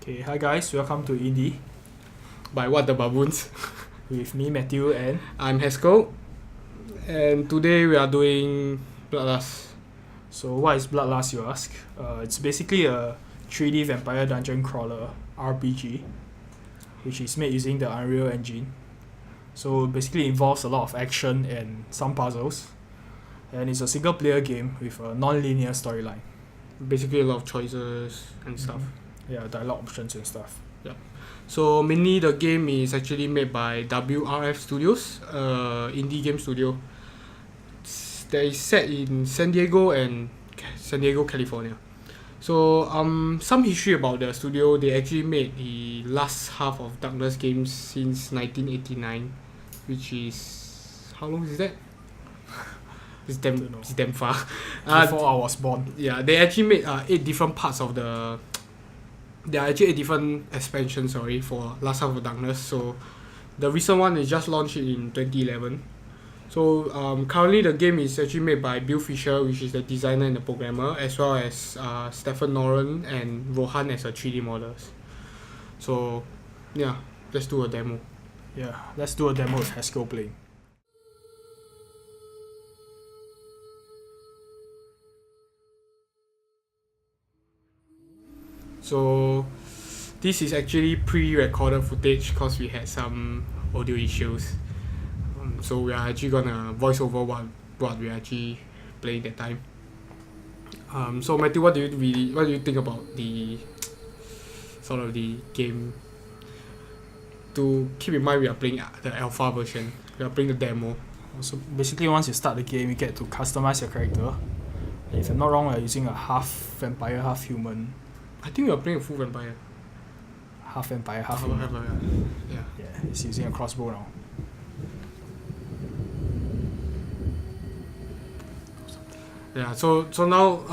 Okay, hi guys, welcome to Indie by What the Baboons. with me, Matthew, and I'm Haskel, and today we are doing Bloodlust. so what is Bloodlust, you ask? It's basically a 3D vampire dungeon crawler RPG, which is made using the Unreal Engine. So basically involves a lot of action and some puzzles, and it's a single player game with a non-linear storyline. Basically a lot of choices and stuff. Yeah, dialogue options and stuff. So mainly the game is actually made by WRF Studios, indie game studio. That is set in San Diego, California. So some history about the studio. They actually made the last half of Darkness games since 1989, which is, how long is that? It's damn far. Before I was born. Yeah, they actually made 8 different parts of the. There are actually 8 different expansions, for Last Half of Darkness. So the recent one is just launched in 2011. So currently the game is actually made by Bill Fisher, which is the designer and the programmer, as well as Stephen Noren and Rohan as a 3D models. So yeah, let's do a demo. Yeah, let's do a demo with Haskell playing. So this is actually pre-recorded footage because we had some audio issues. So we are actually gonna voice over what we are actually playing that time. So Matthew, what do you think about the sort of the game? To keep in mind, we are playing the alpha version. We are playing the demo. So basically, once you start the game, you get to customize your character. And if I'm not wrong, we're using a half vampire, half human. I think we are playing a full vampire. Half vampire, half human. Yeah. Yeah, he's using a crossbow now. Yeah, so now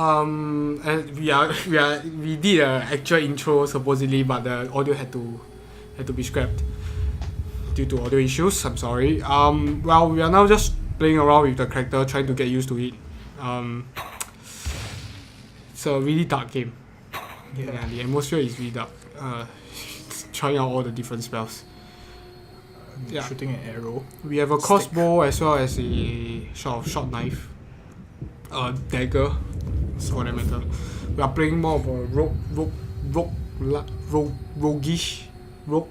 and we did an actual intro supposedly, but the audio had to be scrapped due to audio issues. I'm sorry. Well, we are now just playing around with the character, trying to get used to it. It's a really dark game. Yeah, the atmosphere is really dark. Trying out all the different spells. Yeah. Shooting an arrow. We have a crossbow as well as a short knife. Dagger, for that matter. We are playing more of a roguish rogue.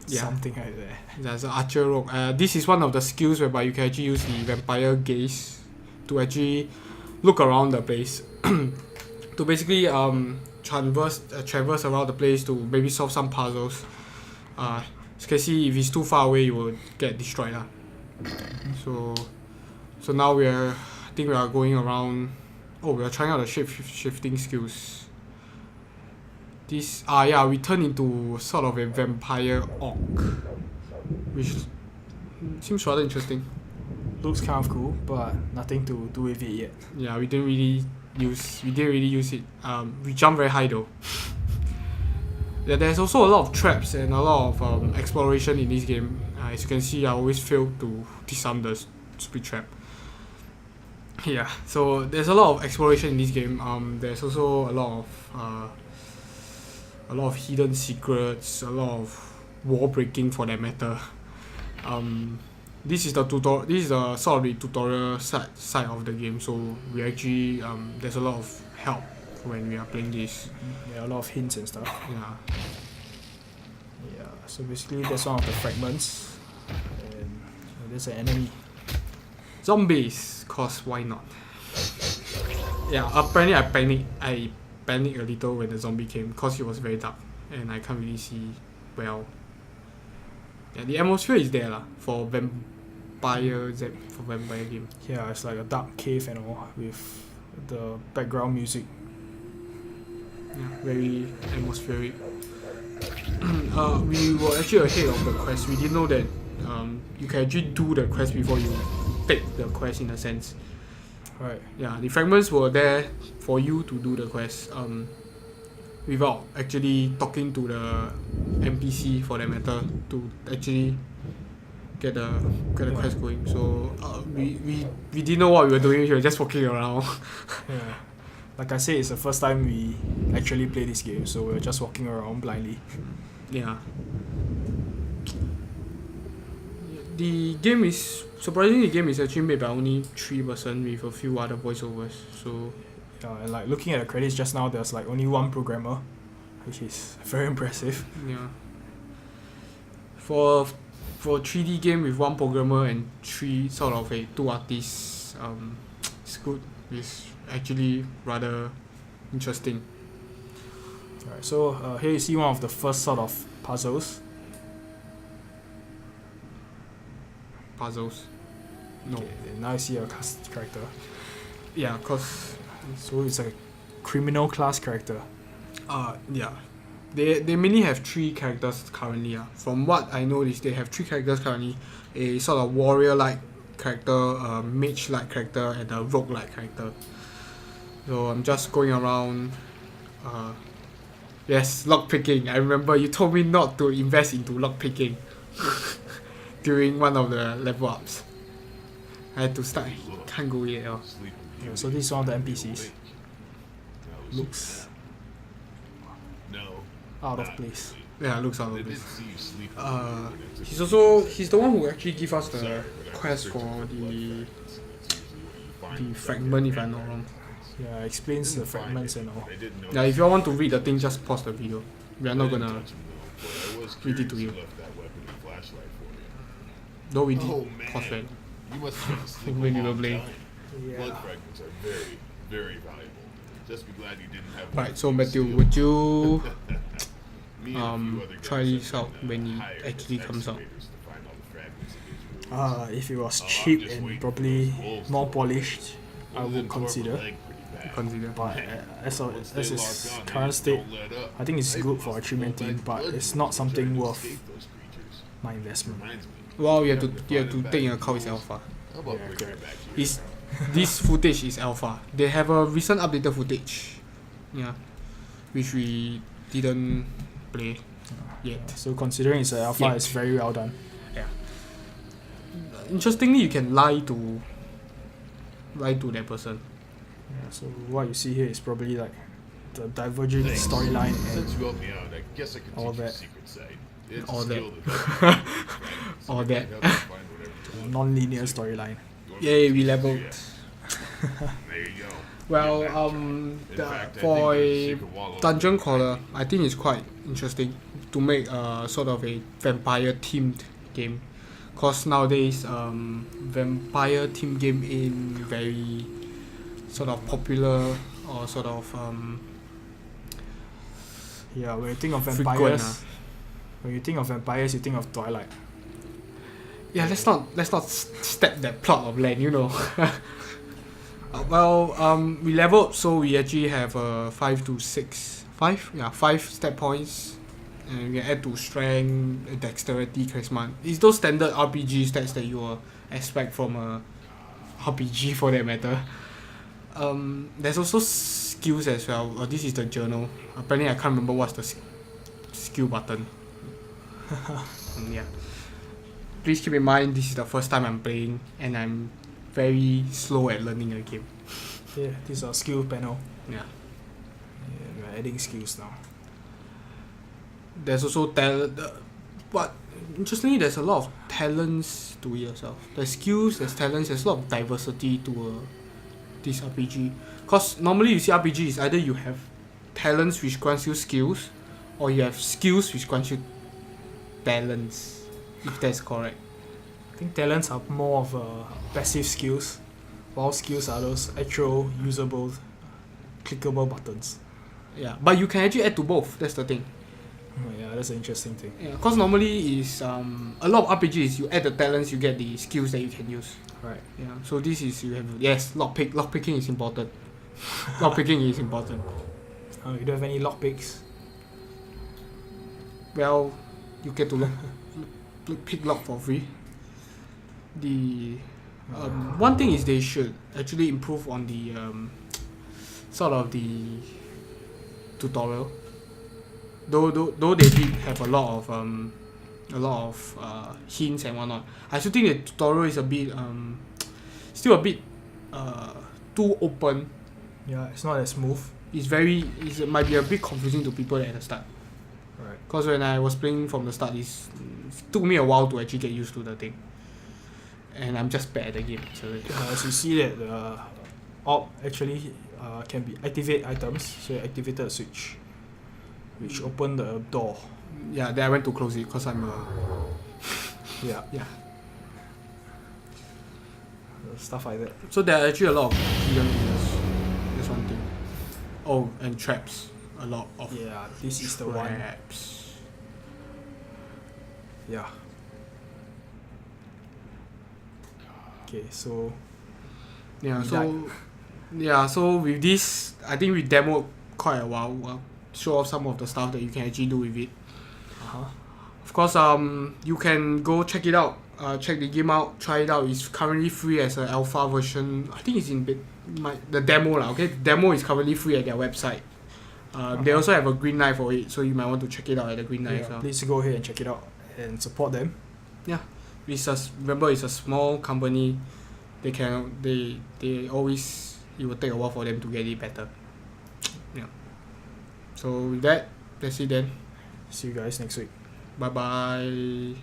Yeah. Something like that. There's an archer rogue. This is one of the skills whereby you can actually use the vampire gaze to actually look around the place. To basically traverse around the place to maybe solve some puzzles. As you can see, if it's too far away, you will get destroyed. So now I think we are going around. Oh, we are trying out the shifting skills. We turn into sort of a vampire orc, which seems rather interesting. Looks kind of cool, but nothing to do with it yet. Yeah, we didn't really use it. We jump very high though. Yeah, there's also a lot of traps and a lot of exploration in this game. As you can see, I always fail to disarm the stupid trap. Yeah, so there's a lot of exploration in this game. There's also a lot of hidden secrets, a lot of wall breaking for that matter. This is the sort of the tutorial side of the game. So we actually there's a lot of help when we are playing this. Yeah, a lot of hints and stuff. Yeah. Yeah, so basically that's one of the fragments. And there's an enemy. Zombies, cause why not? Yeah, apparently I panicked a little when the zombie came cause it was very dark and I can't really see well. Yeah, the atmosphere is there for vampire game. Yeah, it's like a dark cave and all with the background music. Yeah, very atmospheric. We were actually ahead of the quest. We didn't know that you can actually do the quest before you take the quest in a sense. Right. Yeah, the fragments were there for you to do the quest without actually talking to the NPC for that matter to actually get the quest going. So we didn't know what we were doing. We were just walking around. Yeah. like I said, it's the first time we actually play this game, so we're just walking around blindly. Yeah. The game is surprisingly, the game is actually made by only 3 person with a few other voiceovers. So Yeah, and like looking at the credits just now, there's like only one programmer, which is very impressive. yeah. For 3D game with one programmer and 2 artists, it's good. It's actually rather interesting. Alright, so here you see one of the first sort of puzzles. No. Okay, now you see a character. Yeah, cause So it's a criminal class character. yeah. They mainly have 3 characters currently. From what I know is they have 3 characters currently. A sort of warrior-like character, a mage-like character, and a rogue-like character. So I'm just going around. Yes, lockpicking. I remember you told me not to invest into lockpicking during one of the level ups. I had to start. Can't go yet. Yeah, so this is one of the NPCs. Looks out of place. Yeah, looks out of place. He's the one who actually give us the quest for the fragment, if I'm not wrong. Yeah, explains the fragments and all. Yeah, if you all want to read the thing, just pause the video. We are not gonna read it to you. Though we did pause it when we were playing. Yeah. Right, so Matthew, would you try this out when it actually comes out? If it was cheap and probably more polished, I would consider. But as its current state, I think it's good for achievement team, but it's not something worth my investment. Well, you have to take into account it's alpha. Yeah, correct. This footage is alpha. They have a recent updated footage, which we didn't play yet. So considering it's an alpha, it's very well done. Yeah. Interestingly, you can lie to that person. Yeah, so what you see here is probably like the diverging storyline and all that. All that. Non-linear storyline. Yay, we leveled. Well, for a dungeon crawler, I think it's quite interesting to make a sort of a vampire themed game. Cause nowadays, vampire themed game ain't very sort of popular or sort of Yeah, when you think of frequent, vampires, you think of Twilight. Yeah, let's not step that plot of land, we leveled, so we actually have 5 step points, and we can add to strength, dexterity, charisma. It's those standard RPG stats that you will expect from a RPG for that matter. There's also skills as well. This is the journal. Apparently, I can't remember what's the skill button. Yeah. Please keep in mind, this is the first time I'm playing, and I'm very slow at learning a game. Yeah, this is our skill panel. Yeah. We're adding skills now. There's also talent. But interestingly, there's a lot of talents to it as well. There's skills, there's talents, there's a lot of diversity to this RPG. Because normally you see RPGs, either you have talents which grants you skills, or you have skills which grants you talents, if that's correct. I think talents are more of passive skills, while skills are those actual usable, clickable buttons. Yeah, but you can actually add to both. That's the thing. Yeah, that's an interesting thing. Yeah, because normally is a lot of RPGs, you add the talents, you get the skills that you can use. Right. Yeah. So this is lockpicking is important. Lockpicking is important. You don't have any lockpicks? Well, you get to pick lock for free. The one thing is they should actually improve on the sort of the tutorial. Though they did have a lot of hints and whatnot, I still think the tutorial is a bit still a bit too open Yeah, it's not as smooth. It might be a bit confusing to people at the start. Right. Because when I was playing from the start, it took me a while to actually get used to the thing. And I'm just bad at the game. So As you see that the orb actually can be activate items, so you activated a switch, which opened the door. yeah, then I went to close it because I'm Yeah, yeah. stuff like that. So there are actually a lot of hidden areas. That's one thing. Oh, and traps. A lot of Yeah, this is the one. traps. Yeah. Okay, so Yeah, We so with this, I think we demoed quite a while. Show off some of the stuff that you can actually do with it. Of course, you can go check it out. Check the game out, try it out. It's currently free as an alpha version. I think it's in the demo lah. Okay, the demo is currently free at their website. They also have a green light for it, so you might want to check it out at the green light as well. please go ahead and check it out and support them. Remember, it's a small company. They always, it will take a while for them to get it better. Yeah. So with that, that's it then. See you guys next week. Bye bye.